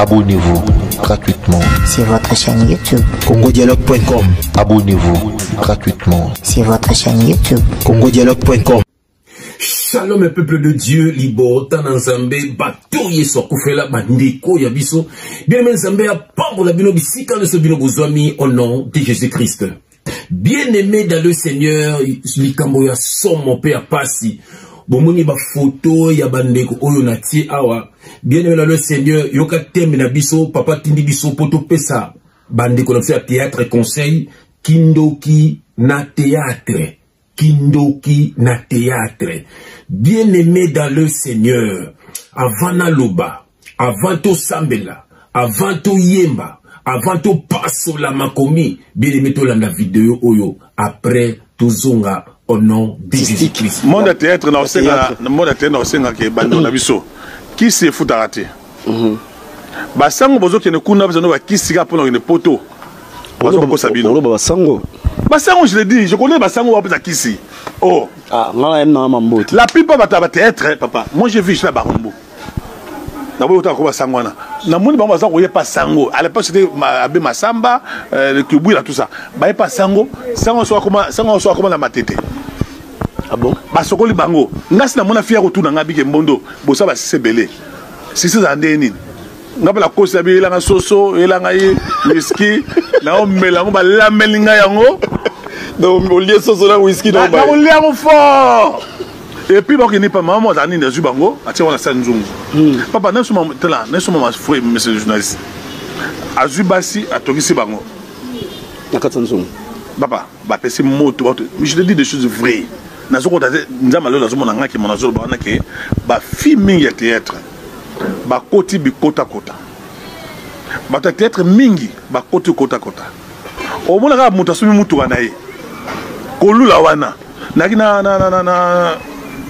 Abonnez-vous gratuitement sur votre chaîne YouTube congodialogue.com. Abonnez-vous gratuitement sur votre chaîne YouTube congodialogue.com. Shalom le peuple de Dieu, libota na nzambe, batoye so kufela bandeko ya biso. Bien aimé nzambe a pambo la bino bisika le bino bozwami au nom de Jésus-Christ. Bien aimé dans le Seigneur, likambo ya somo pe ya pasi. Bomoni ba photo ya bandeko oyo na tie awa. Bien aimé dans le Seigneur, yoka teme na biso, papa tindi biso poto pesa. Bandeko na faire théâtre conseil, kindoki na théâtre. Kindoki na théâtre. Bien-aimé dans le Seigneur, avant Naloba, avant to Sambela, avant to Yemba, avant to Passo la Makomi, bien-aimé to la vidéo Oyo, après to Zonga au nom de Jésus-Christ. Monde de théâtre, na osenga, monde de théâtre, na osenga ke bando na biso. Qui se fout à rater? Basango bozo kene kuna besoin de qui sera pour une poto. Basango Sabino. Basango, je l'ai dit, je connais Basango à Kisi. Oh. Ah, la plupart va théâtre, papa. Moi j'ai vu chez Barombo. D'abord, autant que Basango. Na moni ba Basango, il n'y a pas Sango. À l'époque, c'était Abbé Massamba, le Kubou, tout ça. Bah, il n'y a pas Sango. Sango soit comme la matete. Ah bon? Basokoli Bango. Nasi na mona fier autour d'Angabi Kembondo. Bossa va se belé. Si c'est un déni. Nga la cause ya bila nga soso elanga yi whisky na o melango ba la melinga yango donc au lieu soso na whisky na ba o lier fort et puis ba ki ni pa maman za ni na zubango ati wana sa nzungu papa na suma tela na suma ma frère monsieur le journaliste azubasi atokisi bango na katsanzungu papa ba pesi moto mais je te dis des choses vraies na zoko da nzama lo na zomo na ngaki mona zo ba na ke ba film ya théâtre ba koti bi kota kota ba théâtre mingi ba koti kota kota o mona ka muta sumi mutu wana ye kolula wana na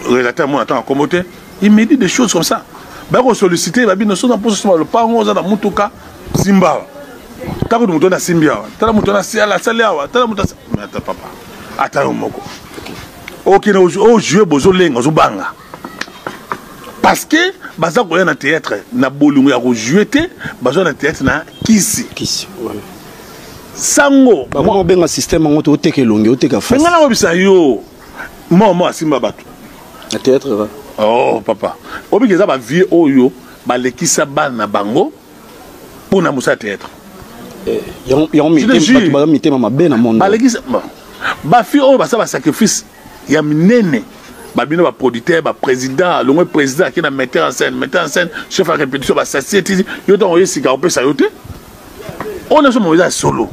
relateur mon attend commoté il me dit des choses comme ça ba ko solliciter ba bino so na poso le pango za na mutuka simba tako mutu na simbia tala mutu na siala salewa tala mutu mais ata papa ata moko okina o jouer bozo lenga zo banga parce que baza ko na théâtre na bolungu ya ko jouer te baza na théâtre na kisi ouais. Sango ba mo benga système ngo to teke longi o teka face ngana obisa yo mo asimba bato na théâtre va oh papa obikeza ba vie oyo ba lekisa bana bango pona musa théâtre yon mité mama bena monde ba lekisa ba fi oyo basa ba sacrifice ya minene babino ba producteur ba président le président qui na metteur en scène chef à répétition ba société yo donc yo sika opé ça yoté on a somo za solo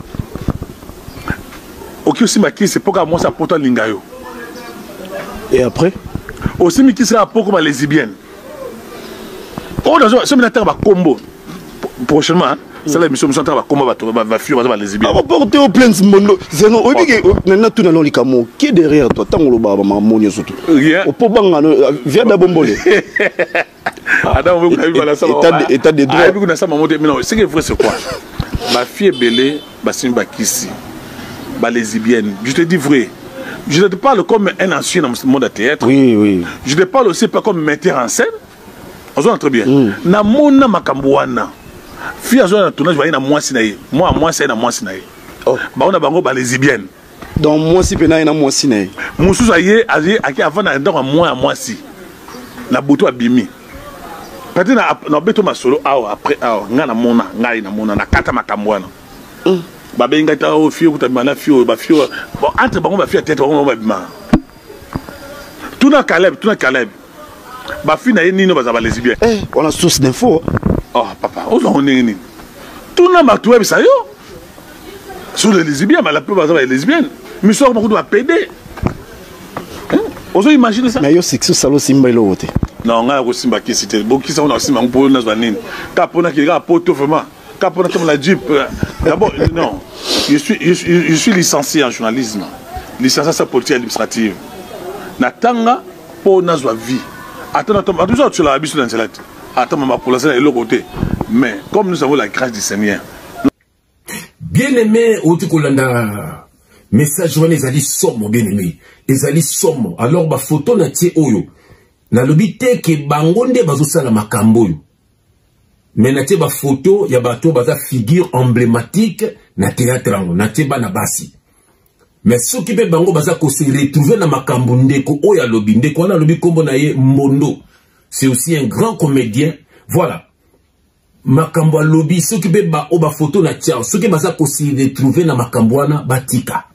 OK aussi ma qui c'est pourquoi moi ça porte linga yo et après aussi mi qui sera pour comme lesbienne on a somo na terre ba combo prochainement c'est la mission centrale combo va fuir va lesbienne va porter au plein mondo zeno obike nana tuna no likamo qui derrière toi tant lo baba mamonio surtout rien au pobanga vient d'abombolé Adam vous avez voilà ça état de droit vous na ça maman mais non c'est que vrai c'est quoi ma fille belé ba simba kisi ba lesbienne je te dis vrai je ne te parle comme un ancien dans le monde de théâtre oui je te parle aussi pas comme metteur en scène on entend très bien na mona makambo wana fille a un tournage va na mwasi na ye moi c'est na mwasi na ye ba on a bango ba lesbienne donc moi si pena na mwasi na ye mususu aye aki avant na ndako mwasi na buto abimi peut-être na beto masolo après ngana mona ngai na mona na kata makambo wana ba benga ta o fio kutabima na fio ba fio bon entre bango ba fio tête bango ba bima tuna Caleb ba fi na ye nino ba za ba lesbienne on a source d'info oh papa on est ni tuna matu web ça yo sur les lesbiennes mais la plupart des lesbiennes mais sort beaucoup de PD on peut imaginer ça mais yo sexo salo simba ilo wote non nga ko simba ki cité bo ki ça on a simba pour na zwanini ka pona ki ga poto vraiment ka pona comme la jeep d'abord non je suis licencié en journalisme licencié en politique administrative na tanga pour na zwa vie attends tout ça tu l'as habitué dans cela attends maman pour la scène et l'autre côté mais comme nous avons la grâce du Seigneur bien aimé otikolanda message wana ezali somo bien aimé ezali somo alors ba photo na tie oyo na lobi te ke bango nde bazosala makambo oyo mais natie ba photo ya bato baza figure emblématique na théâtre ango natie bana basi mais ceux qui pe bango baza ko se retrouver na makambo ndeko oya lobi ndeko wana lobi kombo na ye Mbondo c'est aussi un grand comédien voilà makambo lobi ceux qui pe ba o ba photo na tia ceux qui baza ko se retrouver na makambo wana batika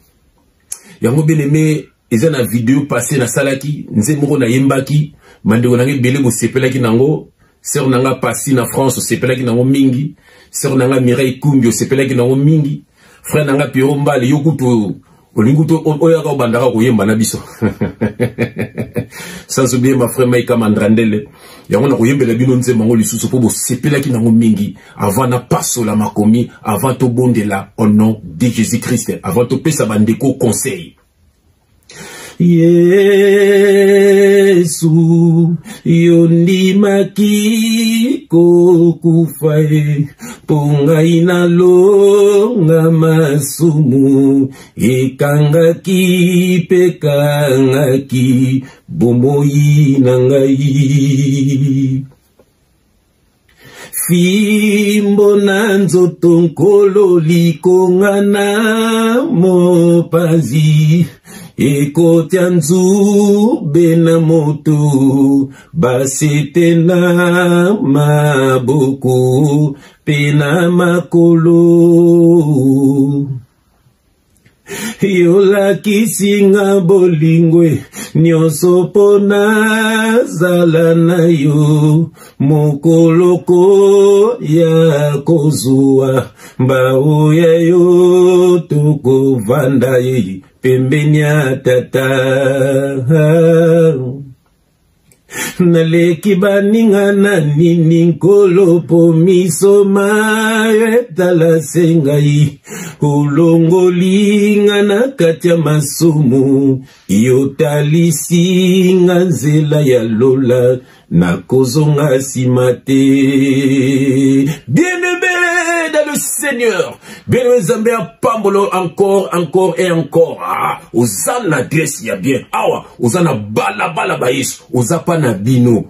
yango bien aimé eza na vidéo passé na salaki nze moko na yembaki mandeko nange bele go sepelaki nango sœur nanga passi na France sepelaki nango mingi sœur nanga Mireille Kumbi sepelaki nango mingi frère nanga Pierrot Mbale yokuto olinguto oyaka obandaka koyemba na biso sans oublier ma frère Maïka Mandrandele yango na koyembela bino nze mango lisusu po bo sepelaki nango mingi avant na pasola makomi avant to bondela au nom de Jésus-Christ avant to pesa bandeko conseil Yesu yondimaki kokufae ponga inalonga masumu ekangaki pekangaki bomoi nangai fimbo na nzoto nkolo likonga na mopazi ekotia nzube na moto basete na maboko pe na makolo yolakisinga bolingwe nyonso pona zala na yo mokoloko ya kozwa mbao ya yo tokovanda ye pembeni ya tata naleki baninga na nini nkolo po misoma etala sengai ulongolinga na kati ya masumu yotalisinga nzela ya lola na kozonga nsima te bien-aimé dans le Seigneur bien-aimé Nzambe apambolo encore et encore oza na adresse ya bien awa oza na balabala ba Yesu oza pa na bino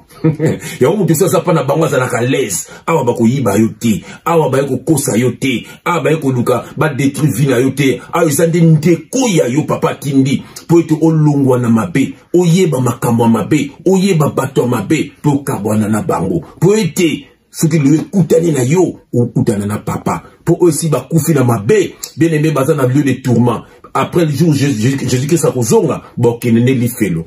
yango mutu oza pa na bango azalaka lese awa bakoyiba yo te awa baye kokosa yo te awa baye koluka badétruire vie na yo te awa eza nde ndeko ya yo papa tindi po ete olongwa na mabe oyeba makambo ya mabe oyeba bato ya mabe po okabwana na bango po ete soki lo ekutani na yo okutana na papa po aussi bakufi na mabe bien aimé baza na lieu de tourment après le jour Jésus-Christ akozonga bokende ne lifelo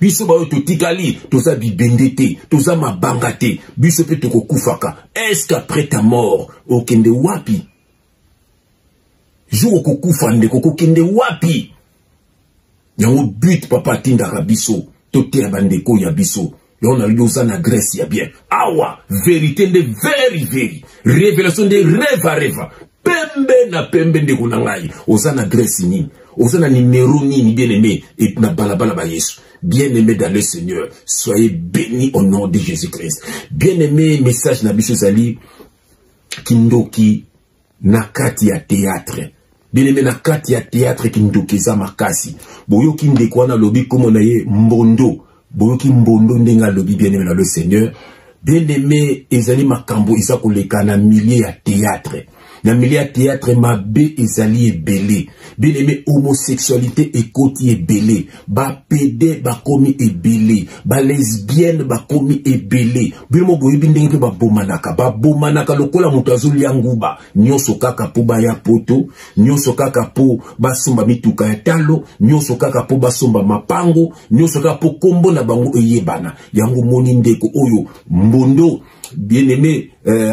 biso bayo totikali toza bibende te toza mabanga te biso pe tokokufaka est-ce qu'après ta mort okende wapi jour okokufa ndeko kokende wapi yango but papa atindaka biso toteya bandeko ya biso yon a yoza na Grèce ya bien awa vérité de very révélation de rêve pembe na pembe ndeko na ngai oza na Grèce nini oza na numéro nini bien aimé et na balabala ba Yesu bien aimé dans le Seigneur soyez bénis au nom de Jésus-Christ bien aimé message na biso zali kindoki na kati ya théâtre bien aimé na kati ya théâtre kindoki za makasi boyo kindeko wana lobi komo na ye Mbondo boyoki Mbondo ndenga lobi bien aimé dans le Seigneur bien aimé ezali makambo isa koleka na milieu ya théâtre na milieu ya théâtre mabe ezali ebele bien aimé homosexualité ekoti ebele ba pédé bakomi ebele ba lesbienne bakomi ebele bimo boyibi ndenge pe babomanaka lokola moto azolia nguba nyonso kaka po baya poto nyonso kaka po basomba mituka ya talo nyonso kaka po basomba mapango nyonso kaka po kombo na bango eyebana yango moni ndeko oyo Mbondo bien aimé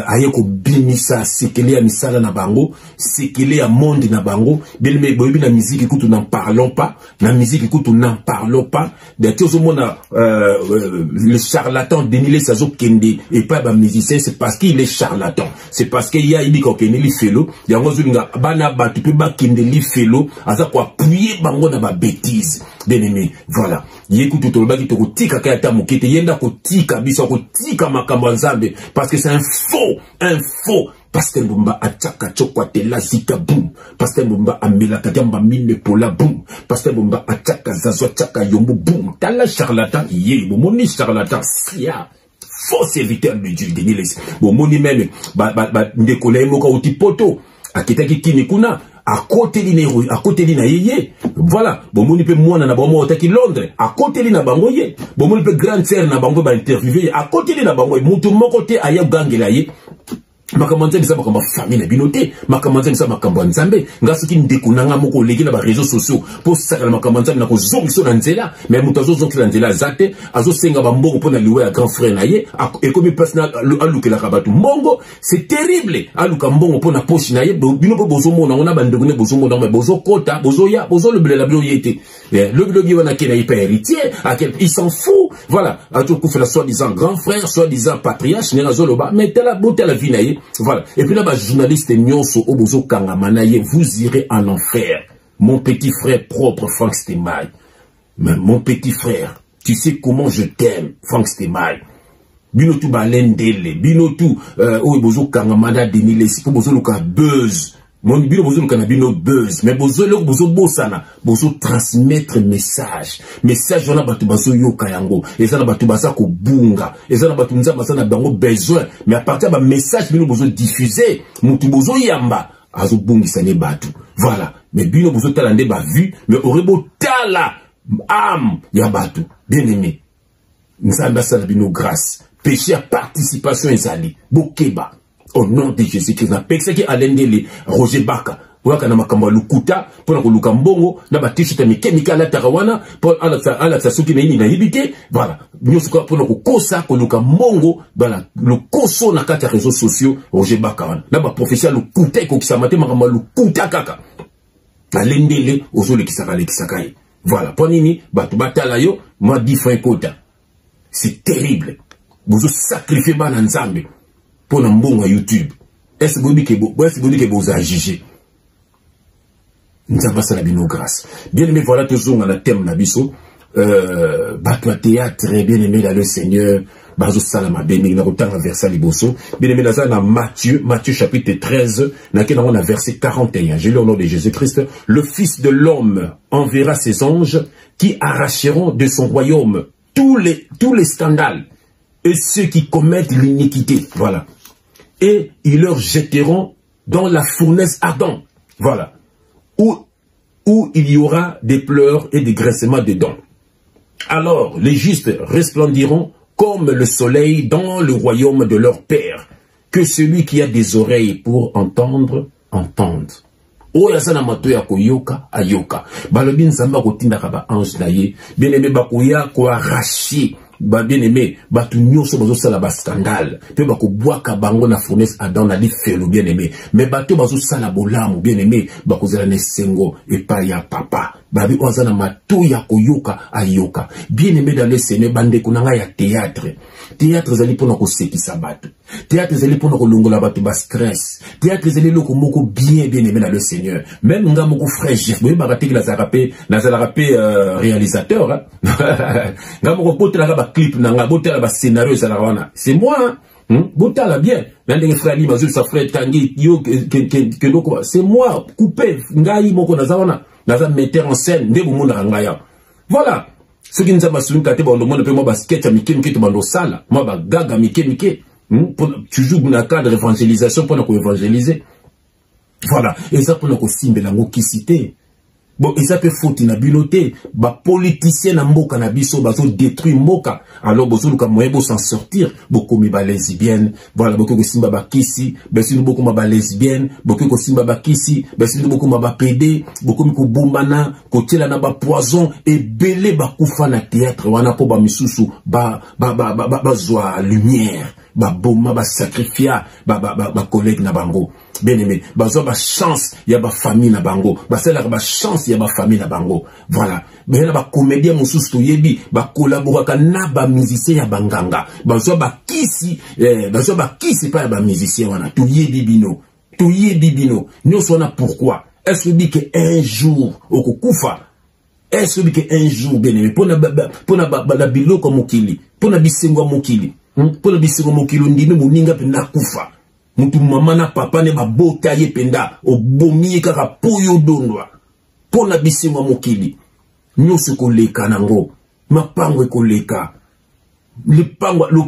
ayeko bimisa sekele ya misala na bango sekele ya monde na bango bien aimé boyebi na musique kutu n'en parlons pas na musique kutu n'en parlons pas d'ailleurs au mona le charlatan Denile Sazo Kende et pas ba musicien c'est parce qu'il est charlatan c'est parce qu'il y a ibiko Kende li felo yango zulinga bana batu pe ba Kende li felo aza ko appuyer bango na ba bêtise bien aimé voilà yekutu to lobaki to kotika kaya mokete yenda kotika biso kotika makambo nzambe parce que c'est un faux Pasteur Mbumba ataka chokwa tela zika boum Pasteur Mbumba amela kadiamba mine pola boum Pasteur Mbumba ataka zazo ataka yombo boum tala charlatan yé bomoni charlatan sia faux serviteur de Dieu Denis Lesi bon moni même ndekole moka uti poto akitaki kini kuna à côté de na yeye voilà bon moni pe mwana na bango otaki Londres à côté de na bango ye bon moni pe grande sœur na bango ba interviewer à côté de na bango mutu moko te aya gangela ye makamanza bisa makamba famille na binote makamanza bisa makamba nzambe ngasuki ndekunanga moko leki na ba réseaux sociaux pour saka makamanza na ko zongiso na nzela mais mutu azozongi na nzela zate azosenga ba mbongo pona liwe ya grand frère na ye et comme personnel alukela kabatu mbongo c'est terrible aluka mbongo pona poche na ye bino po bozo mona ona bandeko ne bozo mona mais bozo kota bozo ya bozo le blé la bio yete le blogi wana kena hyper héritier à quel il s'en fout voilà a tout coup fait la soi-disant grand frère soi-disant patriarche ne zoloba mais telle la vie na ye. Voilà. Et puis là, journaliste Nyonso Obozo Kangamanaye, vous irez en enfer. Mon petit frère propre, Franck Stemay. Mais mon petit frère, tu sais comment je t'aime, Franck Stemay. Binotu Balendele, Binotu Obozo Kangamana Denis Lesi, Bozo Luka buzz. Mon bino bozo Luka bino buzz. Mais bozo Luka bozo bosana, bozo transmettre message. Message wana batu bazo yoka yango. Et ça na batu basa ko bunga. Et ça na batu nza basa na bango besoin. Mais à partir de message bino bozo diffuser, mutu bozo yamba. Azo bungi sane batu. Voilà. Mais bino bozo talande ba vu, mais orebo tala âme ya batu. Bien aimé. Nzamba sana bino grâce. Péché à participation ezali. Bokeba. Au nom de Jésus-Christ, na pekse ki alendele Roger Baka. Waka na makambo lukuta, pona ko luka mbongo, na ba t-shirt mike ala tarawana, pona ala tsuki na yini na yibike, voilà. Nyoso ko pona ko kosa ko luka mbongo, voilà, le koso na kati ya réseaux sociaux Roger Baka wana. Na ba professeur lukuta ko kisamate makambo lukuta kaka. Alendele ozole kisaka le kisaka. Voilà, ponini batu batala yo, ma di fin kota. C'est terrible. Vous sacrifiez bana nzambe. Pour un bon à YouTube. Est-ce que vous avez jugé? Nous avons ça la bino grâce. Bien aimé, voilà toujours dans le thème nabiso. Bateau théâtre, bien aimé dans le Seigneur. Bazo salama béni, na autant verset liboso. Bien aimé dans Matthieu chapitre 13, dans on a verset 41. J'ai lu au nom de Jésus-Christ. Le Fils de l'homme enverra ses anges qui arracheront de son royaume tous les scandales et ceux qui commettent l'iniquité. Voilà. Et ils leur jetteront dans la fournaise ardente. Voilà. Où il y aura des pleurs et des graissements de dents. Alors, les justes resplendiront comme le soleil dans le royaume de leur Père. Que celui qui a des oreilles pour entendre, entende. Oya sana mato ya koyoka ayoka. Balobi nzamba kotinda kaba ange na ye. Bien aimé bakoya ko arracher. Ba bien aimé batu nyonso bazo sala ba scandale. Pe bako boaka bango na fournaise Adam na di felo bien aimé. Mais bato bazo sala bolamu bien aimé bako zala ne sengo et pas ya papa. Babi ozana mato ya koyoka ayoka. Bien aimé dans le Seigneur bande kunanga ya théâtre. Théâtre zali pona ko sekisa bato. Théâtre zali pona ko longola bato ba stress. Théâtre zali loko moko bien aimé dans le Seigneur. Même nga moko frère Jeff, boye bakati la zarapé réalisateur hein. Nga moko potela ba clip nanga botela ba scénario ça la wana. C'est moi hein. Botela bien. Nandenge frère Ali Mazul sa frère Tangi yo que loko c'est moi coupé ngai moko na zawana. Naza metteur en scène nde bomona ngaya. Voilà. Ce qui nous a basé kate ba ndo mona pe mo ba sketch mike to bando sala. Moi ba gaga mike. Tu joues dans le cadre d'évangélisation pour nous évangéliser. Voilà. Et ça pour nous simbe la ngokisité. Bon, et ça peut foutre na biloté. Ba politicien na mboka na biso bazo détruire mboka. Alors bozo luka moyen bo s'en sortir. Beaucoup mi ba lesbienne. Voilà, beaucoup ko simba ba kisi. Besi beaucoup ma ba lesbienne. Beaucoup ko simba ba kisi. Besi beaucoup ma ba pédé. Beaucoup mi ko bombana. Ko tela na ba poison. Et belé ba kufa na théâtre. Wana po ba misusu. Ba zoa lumière. Ba boma ba sacrifia. Ba collègue na bango. Bien aimé, bazo ba chance ya ba famille na bango, ba sala ba chance ya ba famille na bango. Voilà. Ben ba comédien mususu to yebi, ba collaborer na ba musicien ya banganga. Bazo ba kisi pa ya ba musicien wana. To yebi bino. Nous sona pourquoi? Est-ce que dit que un jour okukufa? Est-ce que dit que un jour bien aimé pona ba biloko mokili, pona bisengo mokili. Pona bisengo mokili ndine moninga pe na kufa. Mutu mama na papa ne ba bota ye penda obomi kaka poyo dondwa pona bisengo mokili nyoso koleka nango mapango koleka le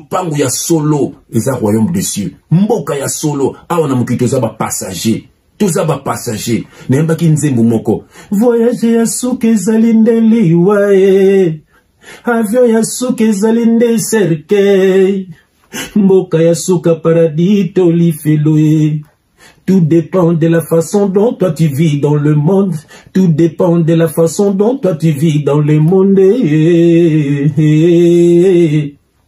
pango ya solo eza royaume des cieux. Mboka ya solo awana mukito za ba passager. Tous ba passager. Nemba ki nzembo moko. Voyager ya suke zalinde liwae. Avion ya suke zalinde cercueil. Mboka ya suka paradis tolifeloe. Tout dépend de la façon dont toi tu vis dans le monde. Tout dépend de la façon dont toi tu vis dans le monde.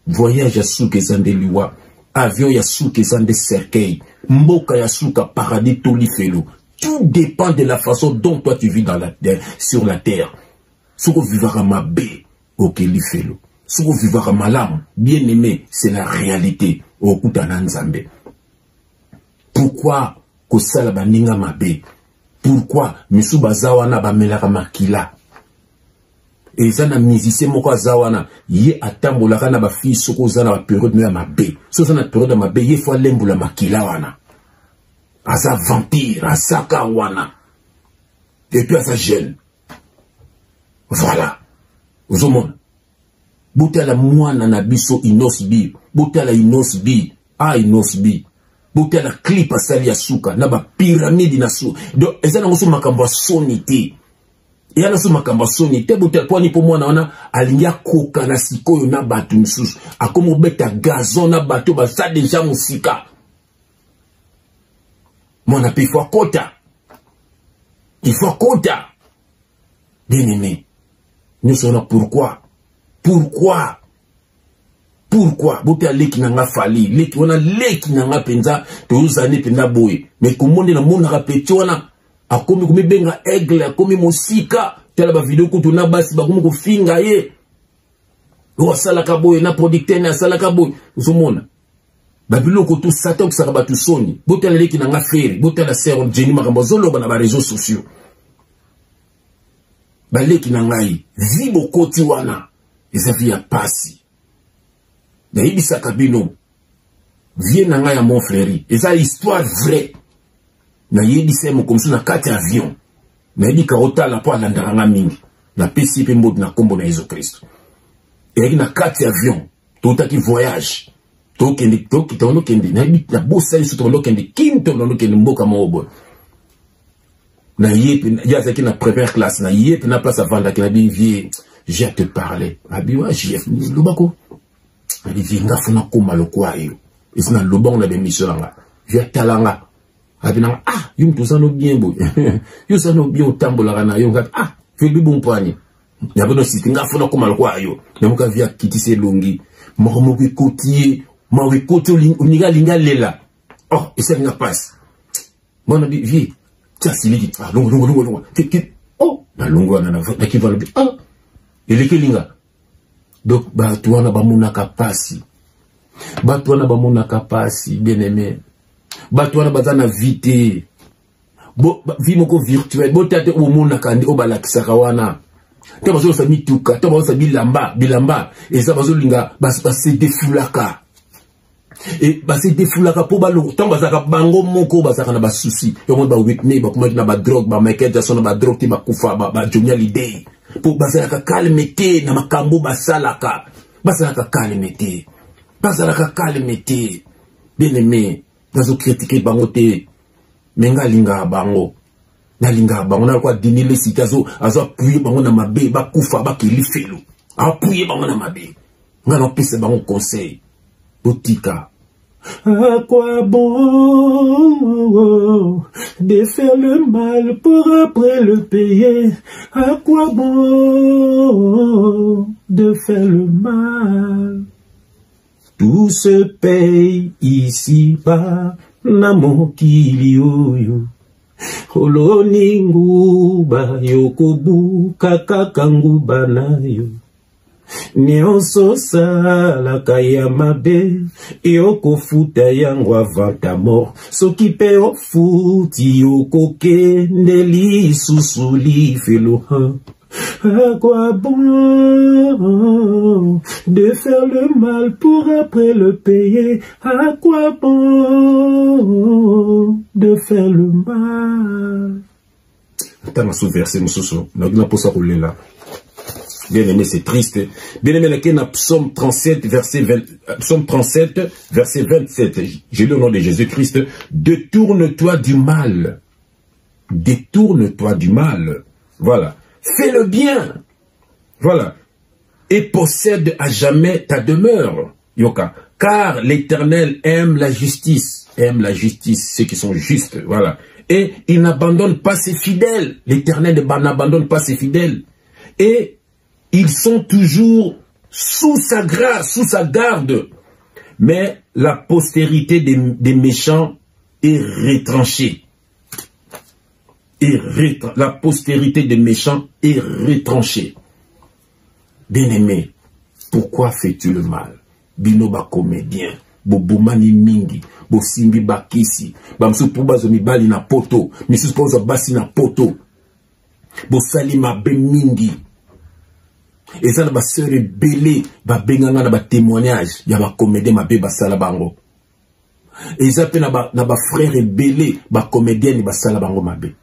Voyage ya suke zande liwa. Avion ya suke zande cercueil. Mboka ya suka paradis tolifelo. Tout dépend de la façon dont toi tu vis dans sur la terre. Soko vivara mabe, ok lifelo. Soko vivara malam, bien aimé, c'est la réalité. Okutana nzambe. Pourquoi kosala baninga mabe? Pourquoi misu bazawana bamelaka makila? Et ça na musicien moko azawana ye atambolaka na ba fille soko zana ba période na mabe. So ça na période mabe ye fo lembula makila wana. Asa vampire, asaka wana. Et puis asa jeune. Voilà. Aux hommes. Botala mwana na biso inosbi. Botala inosbi. Ah inosbi. Botala clip asali ya suka. Na ba pyramide na su. Donc, eza na ngoso makambo sonité. Et alors, ce makambo sonité. Botala po ni po mwana wana. Alinya koka na sikoyo na batu msusu. Akomo beta gazon na batu. Basa deja musika. Mwana pe faut kota. Il faut kota. Bien aimé. Nous sommes pourquoi? Pourquoi? Pourquoi? Bote leki nanga fali. Leki wana leki nanga penza. Touzane penza boye. Mais kumonde na mona rapeti wana. Akomi kumi benga aigle. Akomi mosika. Tela ba video kutu na basi. Bakomi kufinga ye. Owa salaka boye. Na producteur na salaka boye. Uzomona. Babilo kutu sata kusaka batu soni. Bote leki nanga feri. Bote la sœur Jenny Makambo Zolo ba na ba réseaux sociaux. Baleki nangai. Zibo koti wana. Eza via pasi. Na ibisa kabino. Vie nanga ya mon frère. Eza histoire vraie. Na yebisa mo komsu na kati avion. Na yebi karota la po alandaranga mingi. Na pesi pe mbod na kombo na Yesu Christ. Et na kati avion. Totaki voyage. Tokendi tono kendi. Na yebi na bosa yesu tono kendi. Kim tono kendi mboka mobo. Na yebi ya zaki na première classe. Na yebi na place avanda ki na bi vie. J'ai à te parler. Abiwa JF lobako. Abi ngafuna koma lokwa yo. Isina lobang na bemission nga. J'ai talanga. Abi nanga ah, yum tuzano bien boy. Yo sano bien tambola na yo ngat ah, febi bon poani. Ya bono siti ngafuna koma lokwa yo. Namuka via kitise longi. Mo ki kotier, mo wi koto linga lela. Oh, esa nga passe. Mon abi vie. Tia siliki. Ah, longo. Oh, na longo na ki va le ah. Elekelinga. Donc, batuana bamuna kapasi. Batuana bamuna kapasi, bien aimé. Batuana bazana vite. Vi moko virtuel. Bo tate omuna kandi obala kisakawana. Te bazo sa mituka, te bazo sa bilamba. Et ça bazo linga se défoulaka. Et se défoulaka po balo. Tant bazaka bango moko bazaka na ba souci. Yo mo ba Whitney, ba kuma na ba drogue, ba Michael Jackson na ba drogue, ti ba kufa, ba Johnny Hallyday. Pour basalaka kalmete na makambo basalaka kalmete bien aimé nazo critiquer bango te menga linga bango na kwa dinile sitazo azo appuyer bango na mabe bakufa bakilifelo appuyer bango na mabe ngana pese bango conseil botika. À quoi bon de faire le mal pour après le payer? À quoi bon de faire le mal? Tout se paye ici-bas, namokili oyo. Holoninguba yokobu kakakanguba nayo. Nyonso salaka ya mabe yokofuta yango avant ta mort. Soki pe ofuti yokokende lisusu lifelo. À quoi bon de faire le mal pour après le payer? À quoi bon de faire le mal? Attends, ma sous-versé, mon sous-sous. N'a pas ça rouler là. Bien aimé, c'est triste. Bien aimé, il y a Psaume 37, verset 27. J'ai le nom de Jésus-Christ. Détourne-toi du mal. Détourne-toi du mal. Voilà. Fais le bien. Voilà. Et possède à jamais ta demeure. Yoka. Car l'Éternel aime la justice. Aime la justice, ceux qui sont justes. Voilà. Et il n'abandonne pas ses fidèles. L'Éternel n'abandonne pas ses fidèles. Et ils sont toujours sous sa grâce, sous sa garde. Mais la postérité des méchants est retranchée. La postérité des méchants est retranchée. Bien-aimé, pourquoi fais-tu le mal? Bino ba comédien, bo boumani mingi, bo simbi bakisi, ba msupu bazo mibali na poto, misus pauza basi na poto, bo salima be mingi. Et ça, ba sœur belé, ba benganga na ba témoignage, ya ba comédien ma be basala bango. Et ça pe na ba frère belé, ba comédien ba sala bango ma be.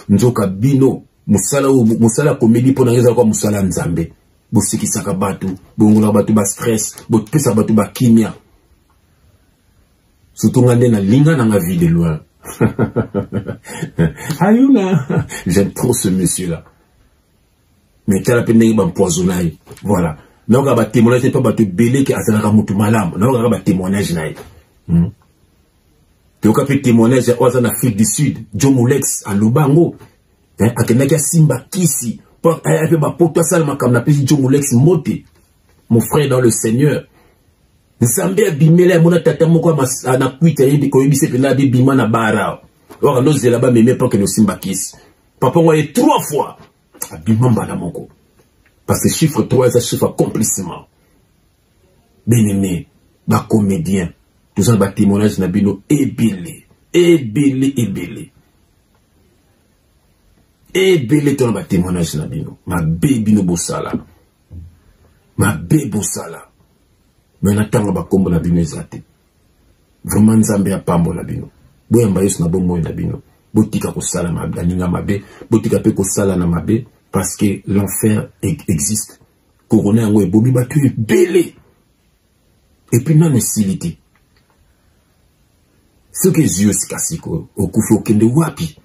Nzoka bino, musala comédie pour n'angeza kwa musala nzambe. Bo siki saka batu, bo ngula batu ba stress, bo pesa batu ba kimia. Surtout ngande na linga na vie de loin. Ayuna, j'aime trop ce monsieur-là. Mais tu as la peine de m'empoisonner. Voilà. Non, on va témoigner, c'est pas battu belé qui a un moutou malam. Non, on va témoignage. Tu as fait témoignage en Afrique du Sud, John Moulex, à Lubango. A Kenaka Simba Kisi. A fait ma pote salma comme n'a pas John Moulex Moté. Mon frère dans le Seigneur. Nzambe abimela mona tata moko na kuita yebi ko yebi sepena bi bima na bara. Or nous là-bas mais pas que nous Simba Kisi. Papa moi 3 fois. Abimamba na moko. Parce que chiffre 3 c'est chiffre accomplissement. Bien-aimé, ba comédien, tout ça ba témoignage na bino ebele ton ba témoignage na bino. Ma baby no bosala. Ma baby bosala. Mais natanga ba kombo na bino ezate. Vraiment nzambe apambo na bino. Boyamba yesu na bomo na bino. Botika ko sala mabe, ninga mabe, botika pe ko sala na mabe, parce que l'enfer existe. Corona yango ebomi batu belé. Et puis non silité. Ce que Dieu se casse ko, okufi okende wapi.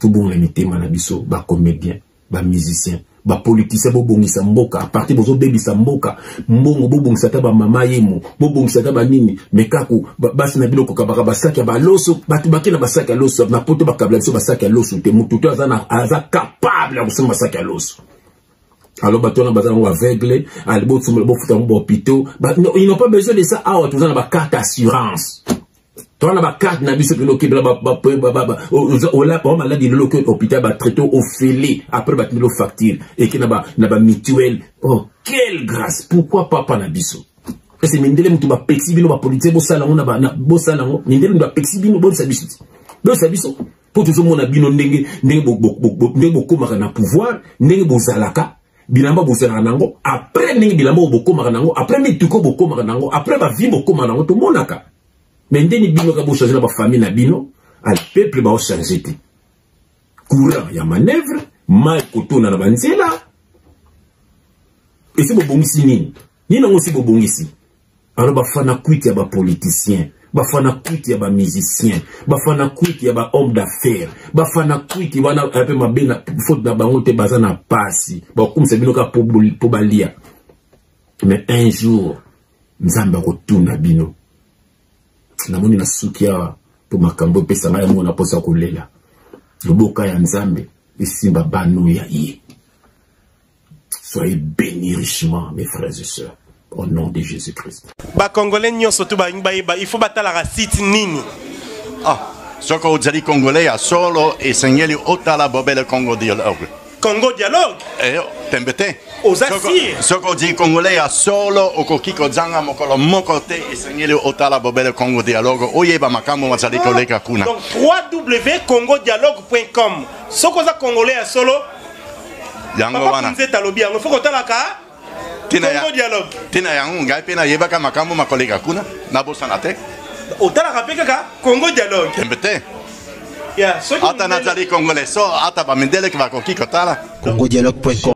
Tout bon les mitema na biso, ba comédien, ba musicien, ba politicien bo bongisa mboka, à partir bozo bebisa mboka, mbongo bo bongisa ta ba mama yemo, bo bongisa ta ba nini, mekaku basi na biloko kabaka basaki ba loso, batu bakina basaki loso, na poto bakabla biso basaki loso, te mutu to aza capable de se basaki loso. Alors batu na bazana aveugle, albo tsumba bo futa mo hôpital, ils n'ont pas besoin de ça, ah tu as ba carte d'assurance. Tu as la carte na biso pino ki bla ola pa maladi le local hôpital ba traité au félé après ba tilo facture et qui na ba mutuelle. Oh quelle grâce, pourquoi papa na biso? C'est mindele mutu ba pexi bino ba politique bo sala ngona ba bo sala ngo mindele ba pexi bino bo sabiso. Bo sabiso pour toujours mona bino ndenge bo komaka na pouvoir ndenge bo zalaka bilamba bo sala nango après ndenge bilamba bo komaka nango après mituko bo komaka nango après ba vie bo komaka nango to monaka. Mais ndeni bino ka bo changer na ba famille na bino, al peuple ba o changer te. Courant ya manœuvre, mal kotona na banzela. Et c'est bo bongisi nini? Ni na aussi bo bongisi. Alors ba fana kuiti ya ba politicien, ba fana kuiti ya ba musicien, ba fana kuiti ya ba homme d'affaires, ba fana kuiti wana un peu mabena faute na bango te bazana pasi. Ba comme c'est bino ka po balia. Mais un jour, nzamba kotuna bino. Namoni na sukia po makambo pesa ngaya mona posa kolela. Loboka ya nzambe esimba banu ya ye. Soyez bénis richement mes frères et sœurs au nom de Jésus-Christ. Ba congolais nyonso to ba il faut batala la site nini. Ah, soko ozali congolais ya solo e sengeli otala bobele Congo dialogue. Congo dialogue. Tembete. Osasir. Soko di congolais ya solo okokiko zanga mokolo mokote esengeli otala bobele Congo dialogue oyeba makambo mazali koleka kuna. Donc www.congodialogue.com. Soko za congolais ya solo yango wana. Nzeta lobi yango foko talaka Congo dialogue. Tina yango ngai pena yebaka makambo makoleka kuna na bosana te. Otalaka peka Congo dialogue. Tembete. Ya, ata nazali congolais so ata ba mendele ki va kokiko tala. Congodialogue.com